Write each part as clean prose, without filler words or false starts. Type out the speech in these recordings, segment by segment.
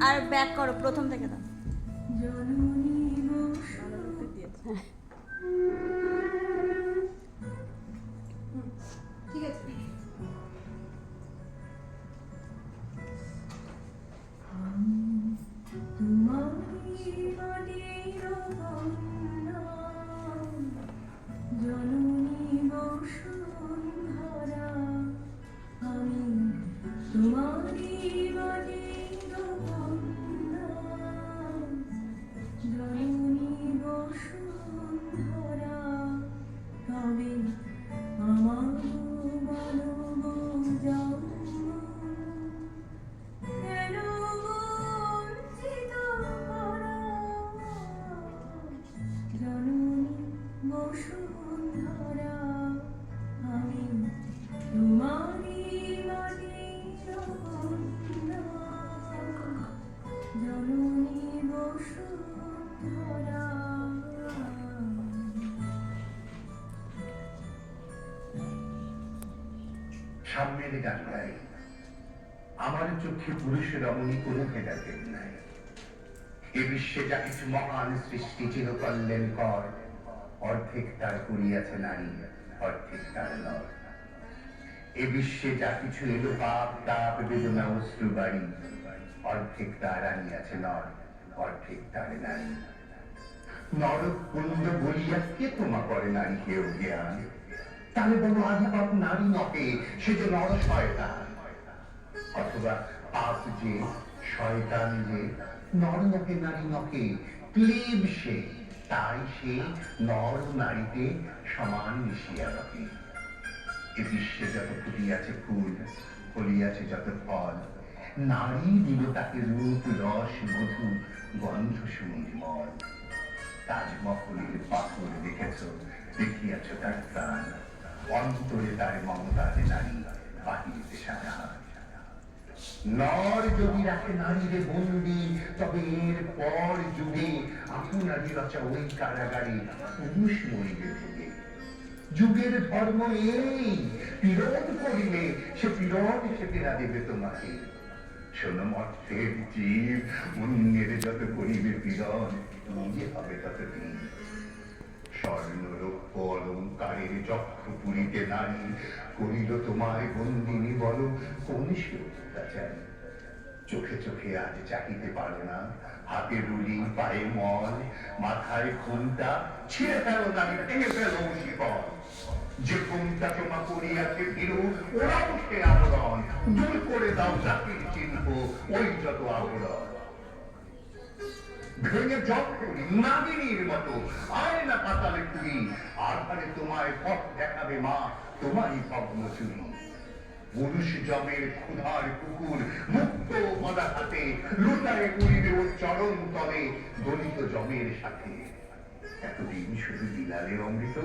আর back করো, প্রথম থেকে দাও। ঠিক আছে। সামনের গান গাই, আমার চোখে পুরুষের রমণী কোনো ভেদাভেদ নাই। এ বিশ্বে যা কিছু মহান সৃষ্টি চিরকল্যাণ কর, অর্ধেক তার করিয়াছে নারী, অর্ধেক তার নর। এ বিশ্বে যা কিছু এলো পাপ তাপ বেদনা অশ্রু বাড়ি, অর্ধেক তার আনিয়াছে নর, অর্ধেক তার নারী। নরক কুণ্ড বলিয়া কে তোমা করে নারী কেউ জ্ঞান, তাহলে বলো আধিপত নারী নকে, সে যে নর শয়তান। অথবা পাপ যে শয়তান যে নর নকে নারী নকে, ক্লেব সে, তাই সে নর নারীতে সমান মিশিয়া রহে। এ বিশ্বে যত ফুটিয়াছে ফুল, ফলিয়াছে যত ফল, নারী দিল তাকে রূপ রস মধু গন্ধ সুনির্মল। তাজমহলের পাথর দেখেছ, দেখিয়াছ তার প্রাণ, অন্তরে তার মমতার নারী, বাহিরে সাজা। নর যদি রাখে নারীরে বন্দি, তবে এর পর যুগে আপনারই রচা ওই কারাগারে পুরুষ মরিবে ভোগে। যুগের ধর্ম এই, পীড়ন করিলে সে পীড়ন সে ফেরা দেবে তোমাকে। শোনো মর্তের জীব, অন্যের যত করিবে পীড়ন, নিজে হবে তত দিন। স্বর্ণ রৌপ্য অলঙ্কারের চক্র পুরীতে নারী করিল তোমায় বন্দিনী, বলো কোন সে অত্যাচারী। চোখে চোখে আজ চাহিতে পারো না, হাতে রুলি পায়ে মল, মাথায় ঘুমটা ছিঁড়ে ফেলো নারী, ভেঙে ফেলো শিকল। যে ঘুমটা তোমা করিয়াছে ভীরু, ওরাও সে আবরণ, দূর করে দাও জাতির চিহ্ন ওই যত আবরণ। ভেঙে জপ করি নাগিনীর মতো, আয় না পাতালে পুরি, আধারে তোমায় পথ দেখাবে মা, তোমারই ভগ্ন চুরি। পুরুষ জমের ক্ষুধার কুকুর মুক্ত মদা হাতে, লুটায় উড়িবে ওর চরণ তলে দলিত জমের সাথে। এতদিন শুধু বিলালে অমৃত,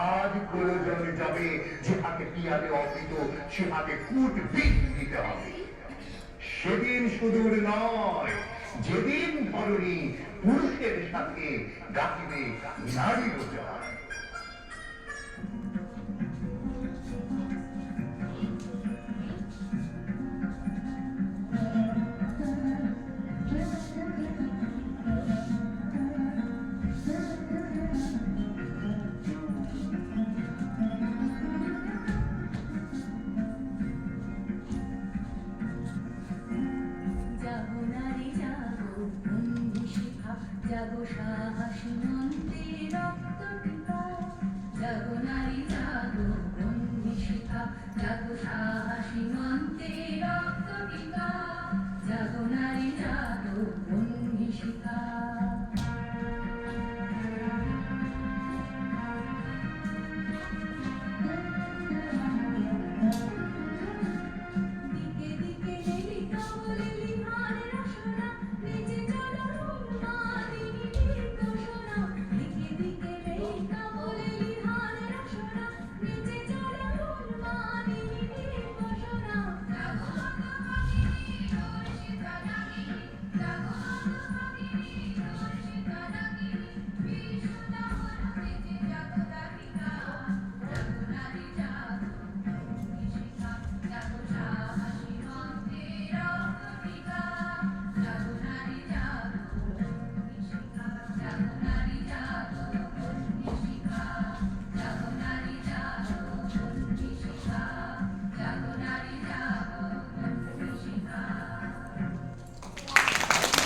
আজ প্রয়োজন যাবে যে হাতে পিয়ালে অমৃত, সে হাতে কুট বিষ দিতে হবে। সেদিন সুদূর নয়, যেদিন ধরণী পুরুষের সাথে গাহিবে নারীর জয়। জাগো সাহসী মন্ত্রী রক্ত পিতা, জাগো নারী জাগো বন্দি শিখা, জাগো সাহসী মন্ত্রী রক্ত পিতা, জাগো নারী জাগো বন্দি শিখা।